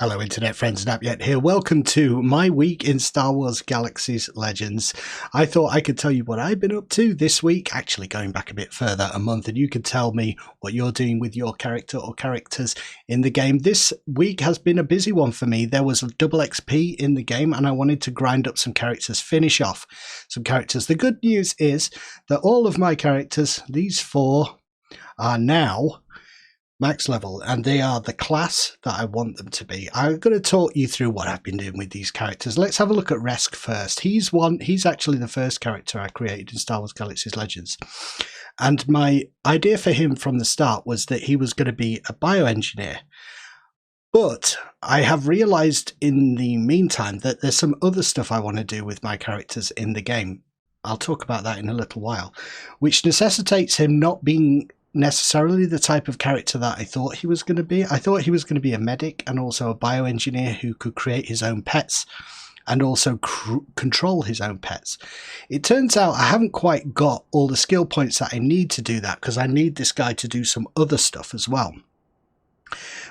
Hello internet friends, Napyet here. Welcome to my week in Star Wars Galaxy's Legends. I thought I could tell you what I've been up to this week, actually going back a bit further, a month, and you could tell me what you're doing with your character or characters in the game. This week has been a busy one for me. There was a double XP in the game and I wanted to grind up some characters, finish off some characters. The good news is that all of my characters, these four, are now max level, and they are the class that I want them to be. I'm going to talk you through what I've been doing with these characters. Let's have a look at Resk first. He's actually the first character I created in Star Wars Galaxy's Legends. And my idea for him from the start was that he was going to be a bioengineer. But I have realized in the meantime that there's some other stuff I want to do with my characters in the game. I'll talk about that in a little while, which necessitates him not being necessarily the type of character that I thought he was going to be. I thought he was going to be a medic and also a bioengineer who could create his own pets and also control his own pets. It turns out I haven't quite got all the skill points that I need to do that, because I need this guy to do some other stuff as well,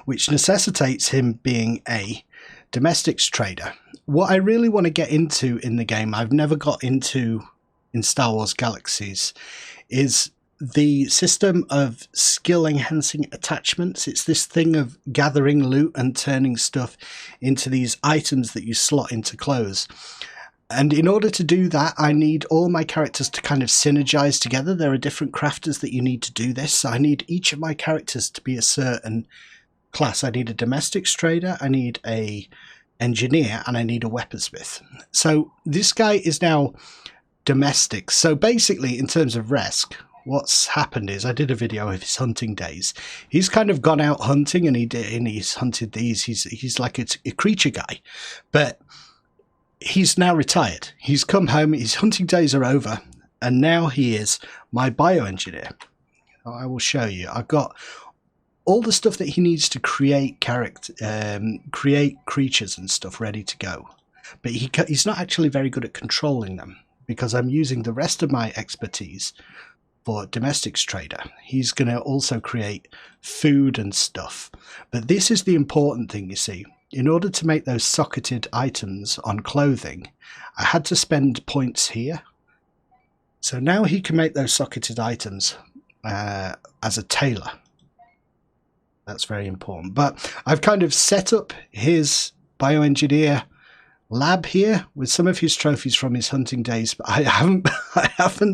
which necessitates him being a domestics trader. What I really want to get into in the game, I've never got into in Star Wars Galaxies, is the system of skill enhancing attachments. It's this thing of gathering loot and turning stuff into these items that you slot into clothes. And in order to do that, I need all my characters to kind of synergize together. There are different crafters that you need to do this. So I need each of my characters to be a certain class. I need a domestics trader, I need a engineer, and I need a weaponsmith. So this guy is now domestic. So basically, in terms of Resk, what's happened is I did a video of his hunting days. He's kind of gone out hunting and he's hunted these. He's like a creature guy, but he's now retired. He's come home. His hunting days are over, and now he is my bioengineer. I will show you. I've got all the stuff that he needs to create create creatures and stuff ready to go, but he's not actually very good at controlling them because I'm using the rest of my expertise for domestics trader. He's going to also create food and stuff. But this is the important thing, you see. In order to make those socketed items on clothing, I had to spend points here. So now he can make those socketed items as a tailor. That's very important. But I've kind of set up his bioengineer lab here with some of his trophies from his hunting days, but I haven't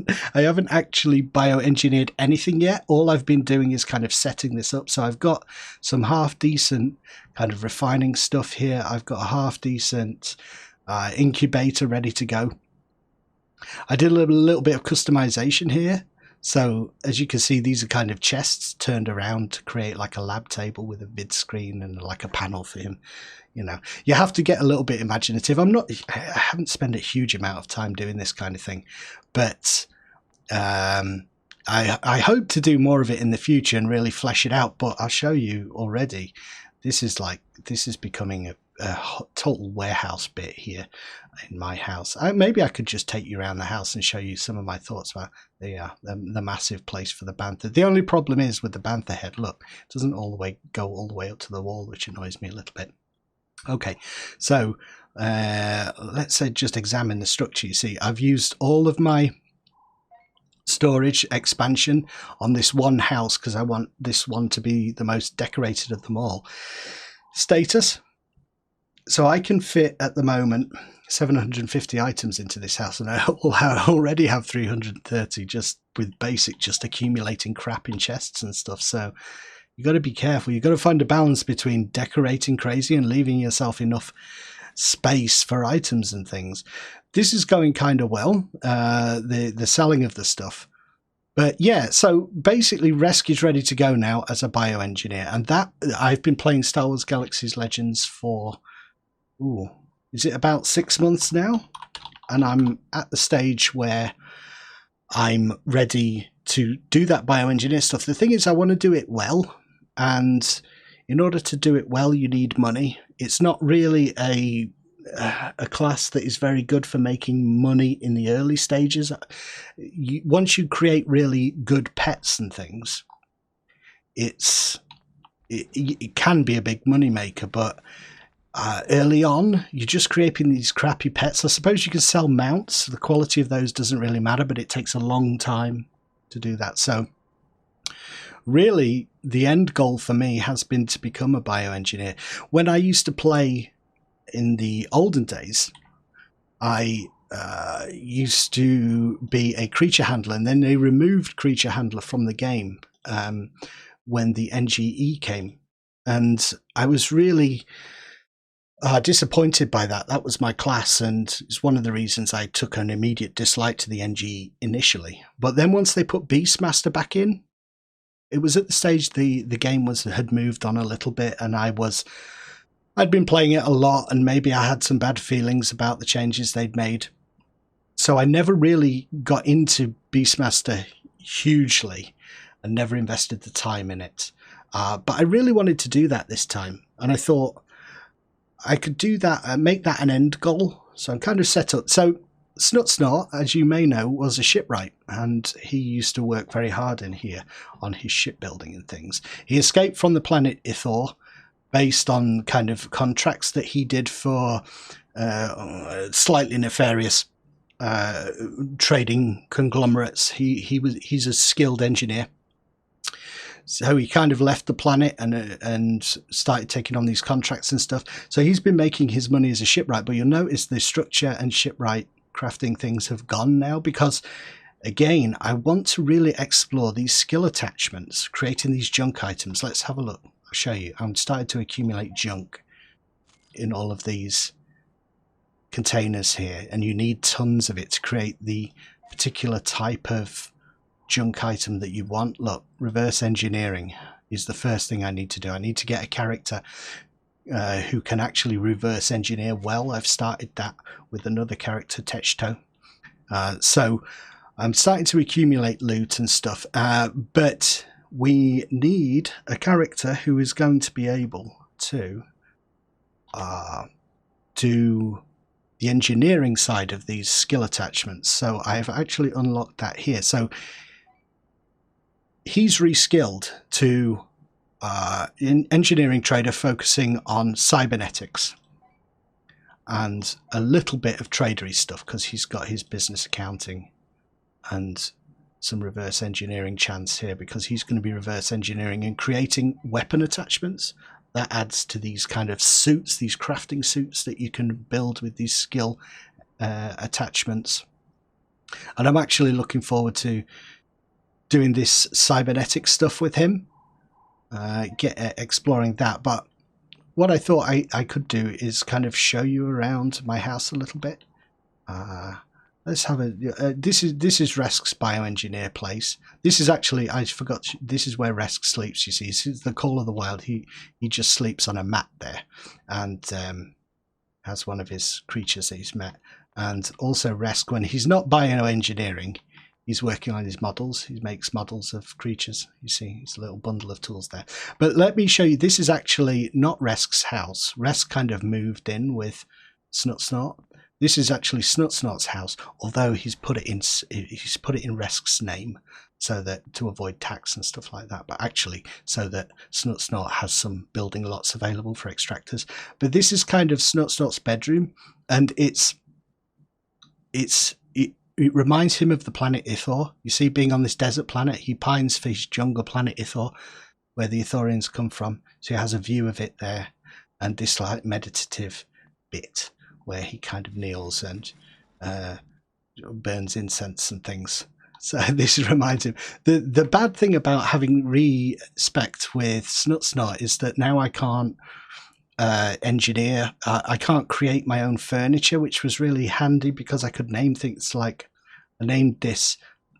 actually bioengineered anything yet. All I've been doing is kind of setting this up. So I've got some half decent kind of refining stuff here. I've got a half decent incubator ready to go. I did a little bit of customization here. So as you can see, these are kind of chests turned around to create like a lab table with a vid screen and like a panel for him. You know, you have to get a little bit imaginative. I haven't spent a huge amount of time doing this kind of thing, but I hope to do more of it in the future and really flesh it out. But I'll show you already. This is becoming a total warehouse bit here in my house. Maybe I could just take you around the house and show you some of my thoughts about the massive place for the bantha. The only problem is with the bantha head, look, it doesn't go all the way up to the wall, which annoys me a little bit. Okay, so let's say just examine the structure. You see, I've used all of my storage expansion on this one house because I want this one to be the most decorated of them all. Status. So I can fit at the moment 750 items into this house, and I already have 330 just with basic, just accumulating crap in chests and stuff. So you got to be careful. You've got to find a balance between decorating crazy and leaving yourself enough space for items and things. This is going kind of well, the selling of the stuff. But yeah, so basically Resk is ready to go now as a bioengineer. And that I've been playing Star Wars Galaxy's Legends for, is it about 6 months now? And I'm at the stage where I'm ready to do that bioengineer stuff. The thing is, I want to do it well. And in order to do it well, you need money. It's not really a class that is very good for making money in the early stages. Once you create really good pets and things, it can be a big money maker, but Early on, you're just creating these crappy pets. I suppose you can sell mounts. The quality of those doesn't really matter, but it takes a long time to do that. So really, the end goal for me has been to become a bioengineer. When I used to play in the olden days, I used to be a creature handler, and then they removed creature handler from the game when the NGE came. And I was really disappointed by that. That was my class, and it's one of the reasons I took an immediate dislike to the NG initially. But then once they put Beastmaster back in, it was at the stage the game had moved on a little bit, and I'd been playing it a lot, and maybe I had some bad feelings about the changes they'd made. So I never really got into Beastmaster hugely and never invested the time in it. But I really wanted to do that this time, and I thought I could do that and make that an end goal. So I'm kind of set up. So Snutsnort, as you may know, was a shipwright, and he used to work very hard in here on his shipbuilding and things. He escaped from the planet Ithor based on kind of contracts that he did for slightly nefarious trading conglomerates. He's a skilled engineer. So he kind of left the planet and started taking on these contracts and stuff. So he's been making his money as a shipwright, but you'll notice the structure and shipwright crafting things have gone now, because again, I want to really explore these skill attachments, creating these junk items. Let's have a look. I'll show you. I'm starting to accumulate junk in all of these containers here, and you need tons of it to create the particular type of junk item that you want. Look, reverse engineering is the first thing I need to do. I need to get a character who can actually reverse engineer well. I've started that with another character, Techto. So I'm starting to accumulate loot and stuff, but we need a character who is going to be able to do the engineering side of these skill attachments. So I have actually unlocked that here. So he's reskilled to an engineering trader focusing on cybernetics and a little bit of tradery stuff, because he's got his business accounting and some reverse engineering chance here, because he's going to be reverse engineering and creating weapon attachments. That adds to these kind of suits, these crafting suits that you can build with these skill attachments. And I'm actually looking forward to doing this cybernetic stuff with him, exploring that. But what I thought I could do is kind of show you around my house a little bit. Let's have a this is Resk's bioengineer place. This is actually, I forgot, this is where Resk sleeps. You see, this is the Call of the Wild. He just sleeps on a mat there, and has one of his creatures that he's met. And also Resk, when he's not bioengineering, he's working on his models. He makes models of creatures. You see, it's a little bundle of tools there. But let me show you, this is actually not Resk's house. Resk kind of moved in with Snutsnort. This is actually Snutsnort's house, although he's put it in Resk's name, so that to avoid tax and stuff like that. But actually, so that Snutsnort has some building lots available for extractors. But this is kind of Snutsnort's bedroom, and it reminds him of the planet Ithor. You see, being on this desert planet, he pines for his jungle planet Ithor, where the Ithorians come from. So he has a view of it there, and this like meditative bit where he kind of kneels and burns incense and things. So this reminds him. The bad thing about having respect with Snutsnort is that now I can't engineer. I can't create my own furniture, which was really handy, because I could name things like, I named this,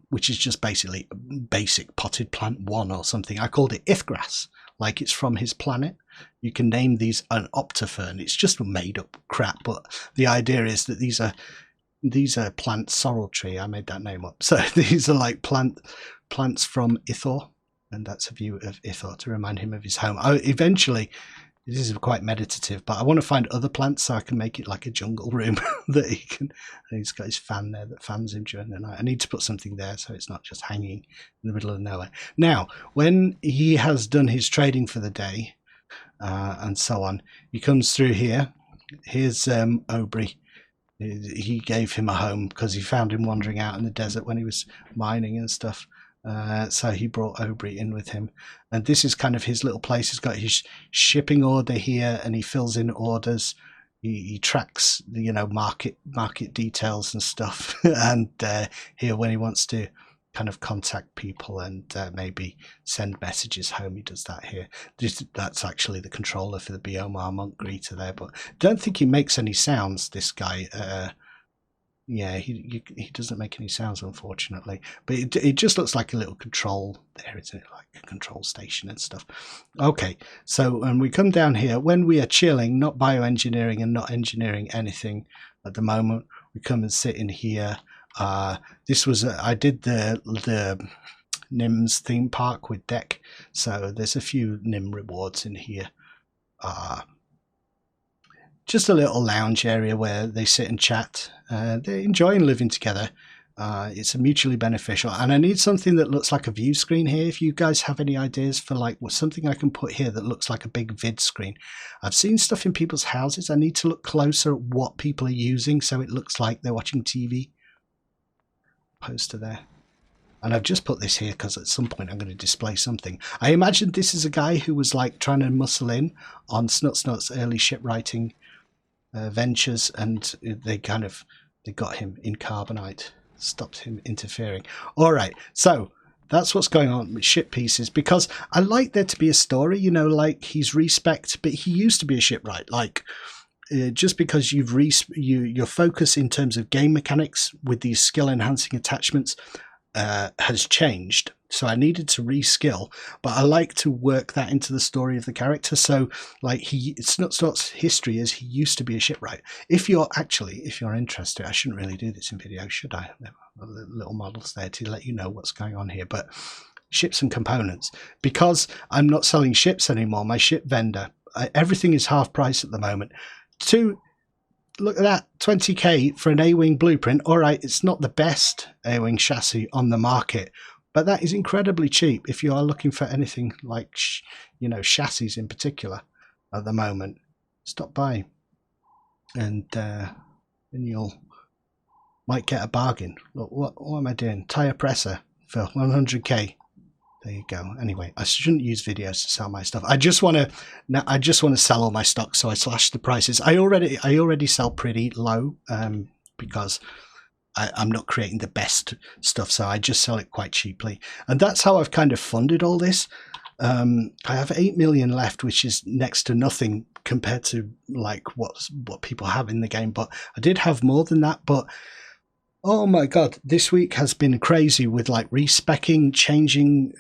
which is just basically basic potted plant 1 or something. I called it Ithgrass, like it's from his planet. You can name these an optifern. It's just made up crap, but the idea is that these are plant sorrel tree. I made that name up. So these are like plants from Ithor, and that's a view of Ithor to remind him of his home. Eventually, this is quite meditative, but I want to find other plants so I can make it like a jungle room that he can. And he's got his fan there that fans him during the night. I need to put something there so it's not just hanging in the middle of nowhere. Now, when he has done his trading for the day, and so on. He comes through here. Here's Aubrey. He gave him a home because he found him wandering out in the desert when he was mining and stuff. So he brought Aubrey in with him, and this is kind of his little place. He's got his shipping order here, and he fills in orders. He tracks the market details and stuff, and here when he wants to kind of contact people and maybe send messages home, he does that here. That's actually the controller for the Biomar monk greeter there, but I don't think he makes any sounds, this guy. Yeah, he doesn't make any sounds, unfortunately, but it just looks like a little control there, isn't it? Like a control station and stuff. Okay, so when we come down here, when we are chilling, not bioengineering and not engineering anything at the moment, we come and sit in here. This was I did the NIMS theme park with Deck, so there's a few NIM rewards in here. Just a little lounge area where they sit and chat. They're enjoying living together. It's mutually beneficial, and I need something that looks like a view screen here. If you guys have any ideas for like something I can put here that looks like a big vid screen. I've seen stuff in people's houses. I need to look closer at what people are using so it looks like they're watching TV. Poster there. And I've just put this here because at some point I'm going to display something. I imagine this is a guy who was like trying to muscle in on Snut's early shipwriting ventures, and they got him in carbonite, stopped him interfering. All right, so that's what's going on with ship pieces, because I like there to be a story, like he's respect, but he used to be a shipwright. Like just because your focus in terms of game mechanics with these skill enhancing attachments has changed, so I needed to reskill, but I like to work that into the story of the character. So like Snut's history is he used to be a shipwright. If you're interested, I shouldn't really do this in video, should I? There are little models there to let you know what's going on here, but ships and components, because I'm not selling ships anymore, my ship vendor, everything is half price at the moment. Look at that, 20k for an A-Wing blueprint. All right, it's not the best A-Wing chassis on the market, but that is incredibly cheap if you are looking for anything like, chassis in particular at the moment. Stop by and you'll might get a bargain. Look, what am I doing? Tire presser for 100k. There you go. Anyway, I shouldn't use videos to sell my stuff. I just want to sell all my stock, so I slashed the prices. I already sell pretty low because I'm not creating the best stuff, so I just sell it quite cheaply, and that's how I've kind of funded all this. I have 8 million left, which is next to nothing compared to like what people have in the game. But I did have more than that, but oh my god, this week has been crazy with like respecking, changing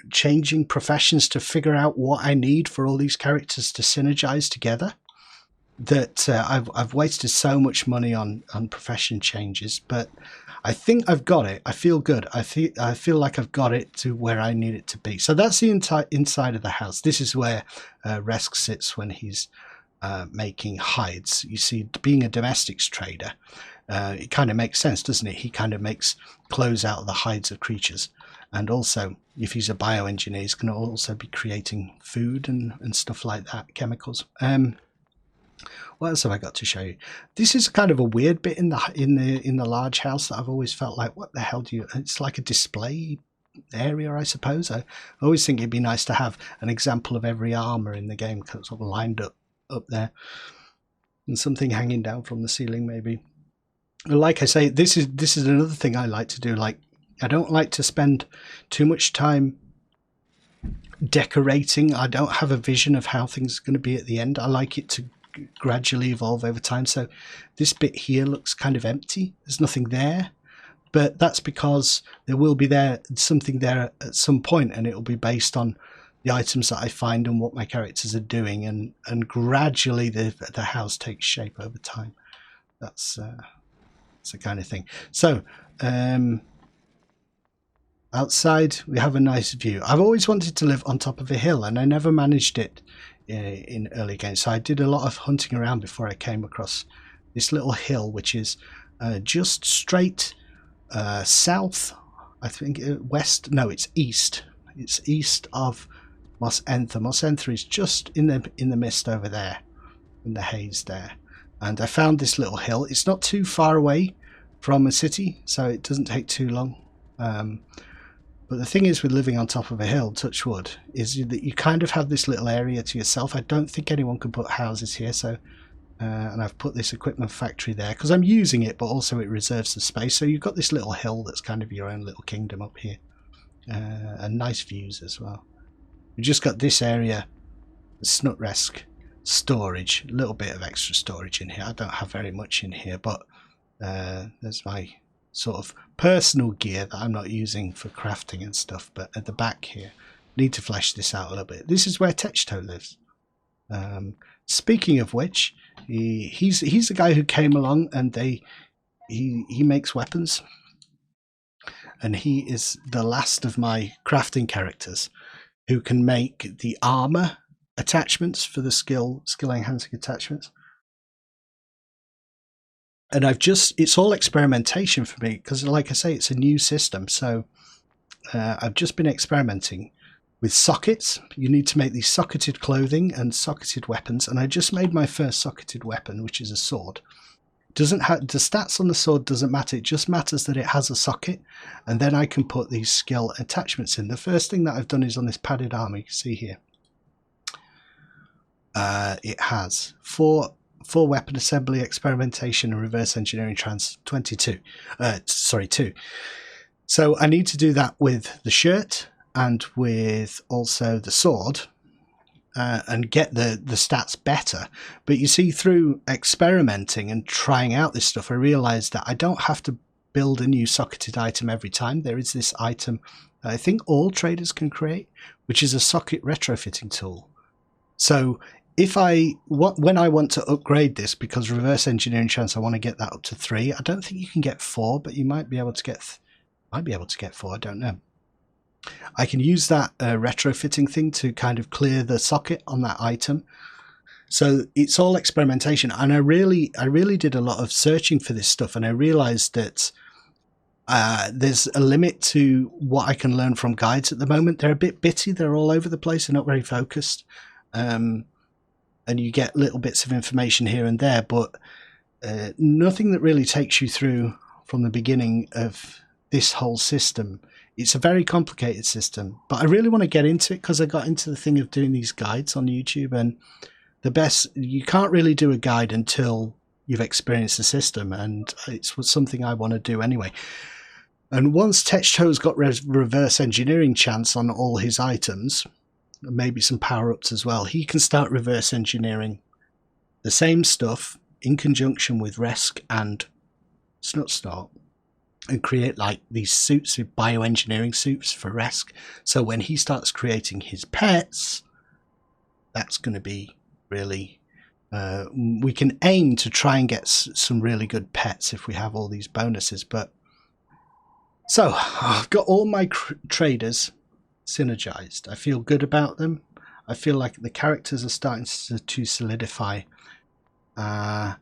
professions to figure out what I need for all these characters to synergize together. That I've wasted so much money on profession changes, but I think I've got it. I feel good. I feel like I've got it to where I need it to be. So that's the inside of the house. This is where Resk sits when he's making hides. You see, being a domestics trader, it kind of makes sense, doesn't it? He kind of makes clothes out of the hides of creatures, and also if he's a bioengineer, he's going to also be creating food and stuff like that, chemicals. What else have I got to show you? This is kind of a weird bit in the large house that I've always felt like, what the hell do you? It's like a display area, I suppose. I always think it'd be nice to have an example of every armor in the game, sort of lined up and something hanging down from the ceiling, maybe. Like I say, this is another thing I like to do. Like, I don't like to spend too much time decorating. I don't have a vision of how things are going to be at the end. I like it to gradually evolve over time. So this bit here looks kind of empty. There's nothing there, but that's because there will be something there at some point, and it will be based on the items that I find and what my characters are doing, and gradually the house takes shape over time. That's the kind of thing. So outside we have a nice view. I've always wanted to live on top of a hill, and I never managed it in early games, so I did a lot of hunting around before I came across this little hill, which is just straight south, I think, west, no, it's east of Mos Enther. Mos Enther is just in the mist over there, in the haze there. And I found this little hill. It's not too far away from a city, so it doesn't take too long. But the thing is with living on top of a hill, touch wood, is that you kind of have this little area to yourself. I don't think anyone can put houses here, so and I've put this equipment factory there because I'm using it, but also it reserves the space. So you've got this little hill that's kind of your own little kingdom up here, and nice views as well. We've just got this area, Snutresk storage, a little bit of extra storage in here. I don't have very much in here, but there's my sort of personal gear that I'm not using for crafting and stuff. But at the back here, need to flesh this out a little bit. This is where Techto lives. Speaking of which, he's the guy who came along, and he makes weapons, and he is the last of my crafting characters who can make the armor attachments for the skill enhancing attachments. And it's all experimentation for me because, like I say, it's a new system. So I've just been experimenting with sockets. You need to make these socketed clothing and socketed weapons, and I just made my first socketed weapon, which is a sword. Doesn't have the stats on the sword, doesn't matter. It just matters that it has a socket, and then I can put these skill attachments in. The first thing that I've done is on this padded armor. You can see here, it has four weapon assembly, experimentation, and reverse engineering trans 22. 2. So I need to do that with the shirt and with also the sword, and get the stats better. But you see, through experimenting and trying out this stuff, I realized that I don't have to build a new socketed item every time. There is this item that I think all traders can create, which is a socket retrofitting tool. So if when I want to upgrade this, because reverse engineering chance, I want to get that up to 3. I don't think you can get 4, but you might be able to get 4. I don't know. I can use that retrofitting thing to kind of clear the socket on that item. So it's all experimentation, and I really did a lot of searching for this stuff, and I realized that there's a limit to what I can learn from guides at the moment. They're a bit bitty, they're all over the place, they're not very focused, and you get little bits of information here and there, but nothing that really takes you through from the beginning of this whole system. It's a very complicated system, but I really want to get into it because I got into the thing of doing these guides on YouTube, and you can't really do a guide until you've experienced the system, and it's something I want to do anyway. And once Techto's got reverse engineering chance on all his items, maybe some power-ups as well, he can start reverse engineering the same stuff in conjunction with Resk and Snutsnort, and create like these suits, with bioengineering suits for Resk. So when he starts creating his pets, that's going to be really, we can aim to try and get some really good pets if we have all these bonuses. But so I've got all my traders synergized. I feel good about them. I feel like the characters are starting to solidify. Techto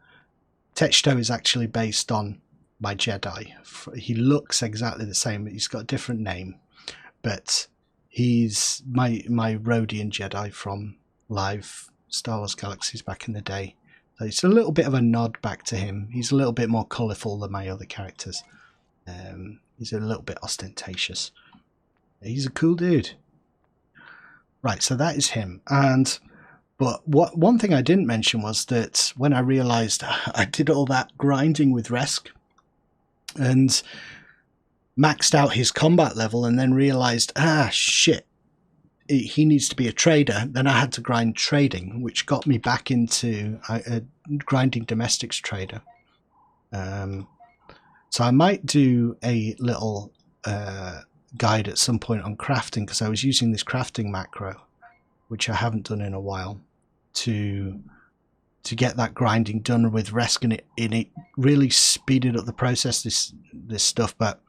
is actually based on my Jedi. He looks exactly the same. He's got a different name, but he's my Rhodian Jedi from live Star Wars Galaxies back in the day. So it's a little bit of a nod back to him. He's a little bit more colourful than my other characters. He's a little bit ostentatious. He's a cool dude. Right, so that is him. But one thing I didn't mention was that when I realised I did all that grinding with Resk and maxed out his combat level, and then realized, shit, he needs to be a trader, then I had to grind trading, which got me back into grinding domestics trader. So I might do a little guide at some point on crafting, because I was using this crafting macro, which I haven't done in a while, to get that grinding done with Resk, and it really speeded up the process, this stuff. But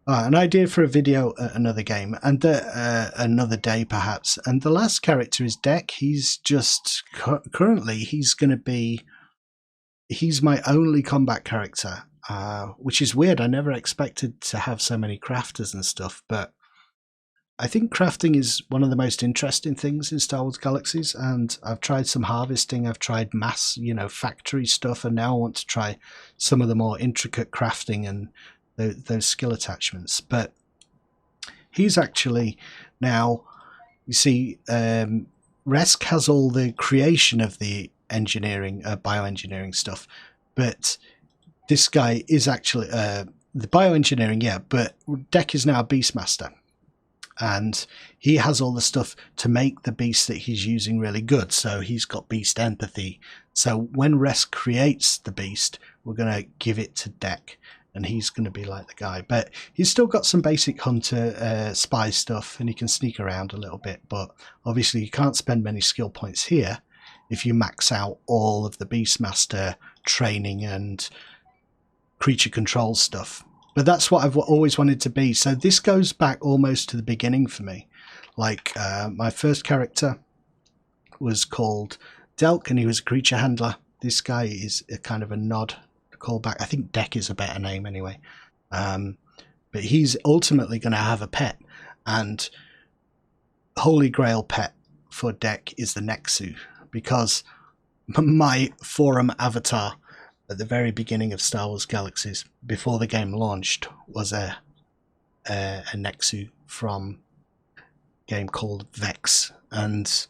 an idea for a video at another game, and another day perhaps. And the last character is Deck. He's just currently he's my only combat character, which is weird. I never expected to have so many crafters and stuff, but I think crafting is one of the most interesting things in Star Wars Galaxies, and I've tried some harvesting, I've tried mass, factory stuff, and now I want to try some of the more intricate crafting and those skill attachments. But he's actually now, you see, Resk has all the creation of the engineering, bioengineering stuff, but this guy is actually the bioengineering, yeah, but Dek is now a Beastmaster. And he has all the stuff to make the beast that he's using really good. So he's got beast empathy. So when Resk creates the beast, we're going to give it to Dek, and he's going to be like the guy. But he's still got some basic hunter spy stuff, and he can sneak around a little bit. But obviously you can't spend many skill points here if you max out all of the Beastmaster training and creature control stuff. But that's what I've always wanted to be. So this goes back almost to the beginning for me. Like my first character was called Delk, and he was a creature handler. This guy is a kind of a nod, a callback. I think Dek is a better name anyway. But he's ultimately going to have a pet. And Holy Grail pet for Dek is the Nexu. Because my forum avatar at the very beginning of Star Wars Galaxies, before the game launched, was a Nexu from a game called Vex, and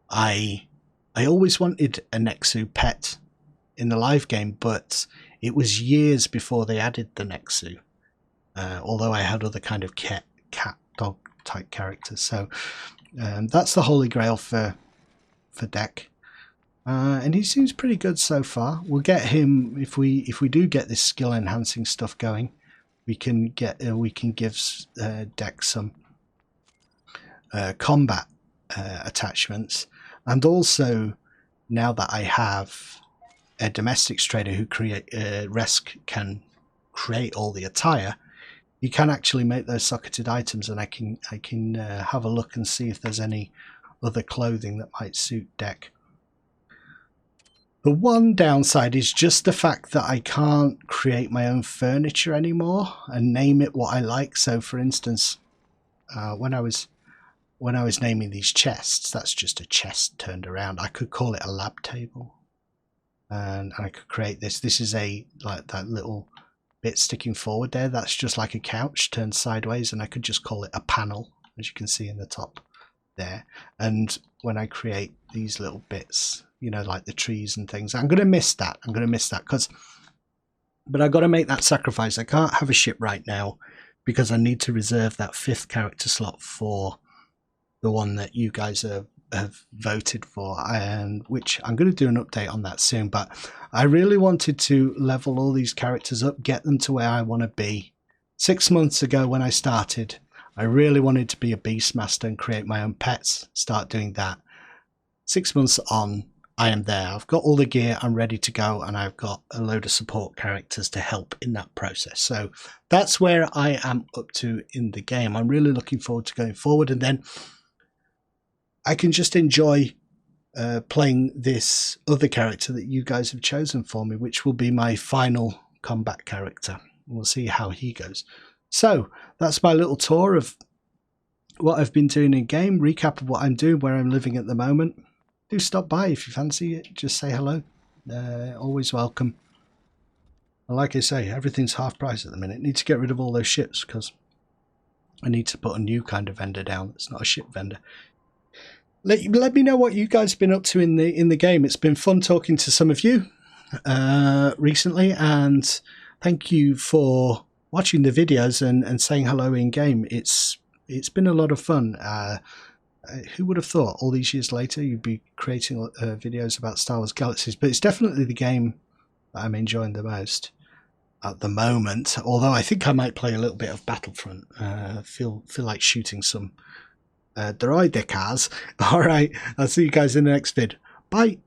I always wanted a Nexu pet in the live game, but it was years before they added the Nexu. Although I had other kind of cat, dog type characters, so that's the Holy Grail for Dek. And he seems pretty good so far. We'll get him if we do get this skill enhancing stuff going. We can give Dek some combat attachments, and also now that I have a domestics trader who Resk can create all the attire, you can actually make those socketed items, and I can have a look and see if there's any other clothing that might suit Dek. The one downside is just the fact that I can't create my own furniture anymore and name it what I like. So, for instance, when I was naming these chests, that's just a chest turned around. I could call it a lab table, and I could create this. This is like that little bit sticking forward there. That's just like a couch turned sideways, and I could just call it a panel, as you can see in the top there. And when I create these little bits, like the trees and things, I'm going to miss that. But I've got to make that sacrifice. I can't have a ship right now because I need to reserve that 5th character slot for the one that you guys have voted for, and which I'm going to do an update on that soon. But I really wanted to level all these characters up, get them to where I want to be. 6 months ago when I started, I really wanted to be a Beastmaster and create my own pets, start doing that. 6 months on, I am there. I've got all the gear, I'm ready to go, and I've got a load of support characters to help in that process. So that's where I am up to in the game. I'm really looking forward to going forward, and then I can just enjoy playing this other character that you guys have chosen for me, which will be my final combat character. We'll see how he goes. So that's my little tour of what I've been doing in game, recap of what I'm doing, where I'm living at the moment. Do stop by if you fancy it, just say hello. Always welcome. And like I say, everything's half price at the minute. Need to get rid of all those ships because I need to put a new kind of vendor down. It's not a ship vendor. Let me know what you guys have been up to in the game. It's been fun talking to some of you recently, and thank you for watching the videos and saying hello in game. It's been a lot of fun. Who would have thought all these years later you'd be creating videos about Star Wars Galaxies? But it's definitely the game that I'm enjoying the most at the moment. Although I think I might play a little bit of Battlefront. Feel like shooting some droidicas. All right, I'll see you guys in the next vid. Bye.